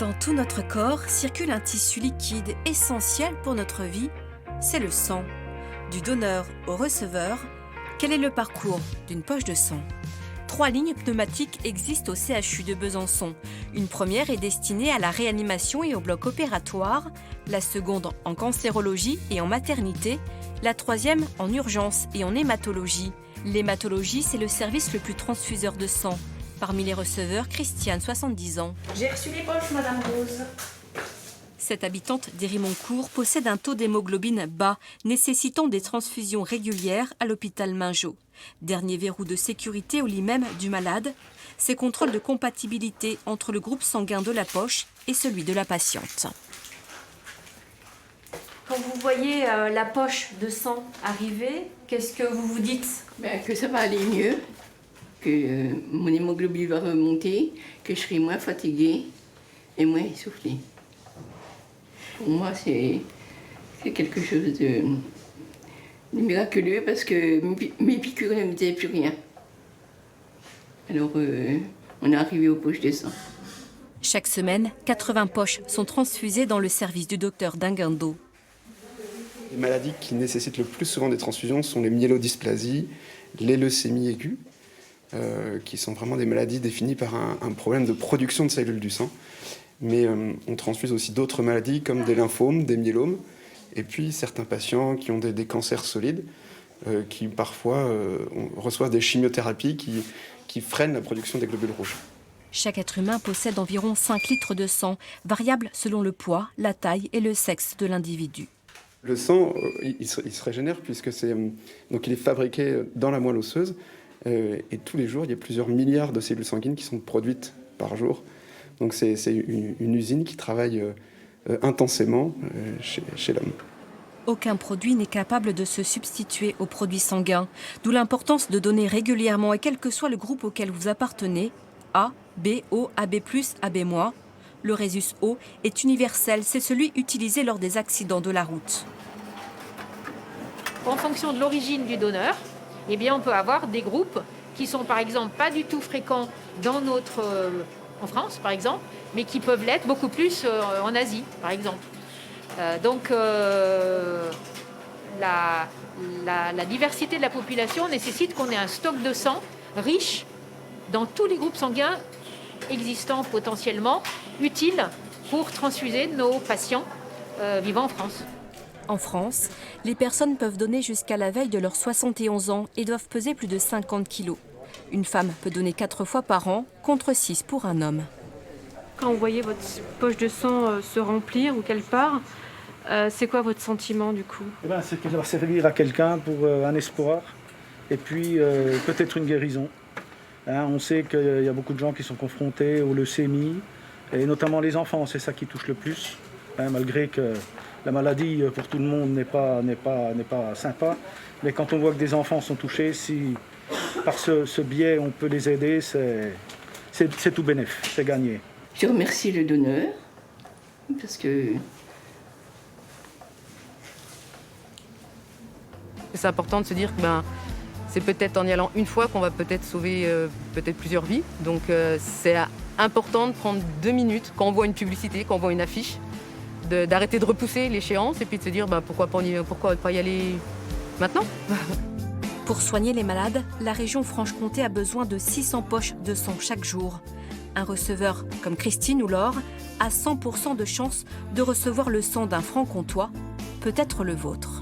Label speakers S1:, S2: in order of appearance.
S1: Dans tout notre corps circule un tissu liquide essentiel pour notre vie, c'est le sang. Du donneur au receveur, quel est le parcours d'une poche de sang ? 3 lignes pneumatiques existent au CHU de Besançon. Une première est destinée à la réanimation et au bloc opératoire, la seconde en cancérologie et en maternité, la troisième en urgence et en hématologie. L'hématologie, c'est le service le plus transfuseur de sang. Parmi les receveurs, Christiane, 70 ans.
S2: J'ai reçu les poches, Madame Rose.
S1: Cette habitante d'Hérimoncourt possède un taux d'hémoglobine bas, nécessitant des transfusions régulières à l'hôpital Mingeot. Dernier verrou de sécurité au lit même du malade, ces contrôles de compatibilité entre le groupe sanguin de la poche et celui de la patiente. Quand vous voyez la poche de sang arriver, qu'est-ce que vous vous dites ?
S3: Que ça va aller mieux, que mon hémoglobine va remonter, que je serai moins fatiguée et moins essoufflée. Pour moi, c'est quelque chose de miraculeux parce que mes piqûres ne me disaient plus rien. Alors, on est arrivé aux poches de sang.
S1: Chaque semaine, 80 poches sont transfusées dans le service du docteur Dinguindo.
S4: Les maladies qui nécessitent le plus souvent des transfusions sont les myélodysplasies, les leucémies aiguës, qui sont vraiment des maladies définies par un problème de production de cellules du sang. Mais on transfuse aussi d'autres maladies comme des lymphomes, des myélomes, et puis certains patients qui ont des cancers solides, qui parfois reçoivent des chimiothérapies qui freinent la production des globules rouges.
S1: Chaque être humain possède environ 5 litres de sang, variable selon le poids, la taille et le sexe de l'individu.
S4: Le sang, il se régénère puisque donc il est fabriqué dans la moelle osseuse, et tous les jours, il y a plusieurs milliards de cellules sanguines qui sont produites par jour. Donc c'est une usine qui travaille intensément chez l'homme.
S1: Aucun produit n'est capable de se substituer aux produits sanguins, d'où l'importance de donner régulièrement, et quel que soit le groupe auquel vous appartenez, A, B, O, AB+, AB-. Le résus O est universel, c'est celui utilisé lors des accidents de la route.
S2: En fonction de l'origine du donneur, eh bien, on peut avoir des groupes qui sont par exemple pas du tout fréquents en France par exemple, mais qui peuvent l'être beaucoup plus en Asie par exemple. Donc la diversité de la population nécessite qu'on ait un stock de sang riche dans tous les groupes sanguins existants potentiellement utiles pour transfuser nos patients vivant en France.
S1: En France, les personnes peuvent donner jusqu'à la veille de leurs 71 ans et doivent peser plus de 50 kilos. Une femme peut donner 4 fois par an, contre 6 pour un homme.
S5: Quand vous voyez votre poche de sang se remplir ou qu'elle part, c'est quoi votre sentiment du coup ?
S6: C'est qu'elle va servir à quelqu'un pour un espoir et puis peut-être une guérison. On sait qu'il y a beaucoup de gens qui sont confrontés aux leucémies, et notamment les enfants, c'est ça qui touche le plus, malgré que la maladie pour tout le monde n'est pas sympa. Mais quand on voit que des enfants sont touchés, si par ce biais on peut les aider, c'est tout bénef, c'est gagné.
S3: Je remercie le donneur parce que
S7: c'est important de se dire que c'est peut-être en y allant une fois qu'on va peut-être sauver peut-être plusieurs vies. Donc c'est important de prendre 2 minutes quand on voit une publicité, quand on voit une affiche, d'arrêter de repousser l'échéance et puis de se dire pourquoi pas y aller maintenant.
S1: Pour soigner les malades, la région Franche-Comté a besoin de 600 poches de sang chaque jour. Un receveur comme Christine ou Laure a 100% de chance de recevoir le sang d'un franc-comtois, peut-être le vôtre.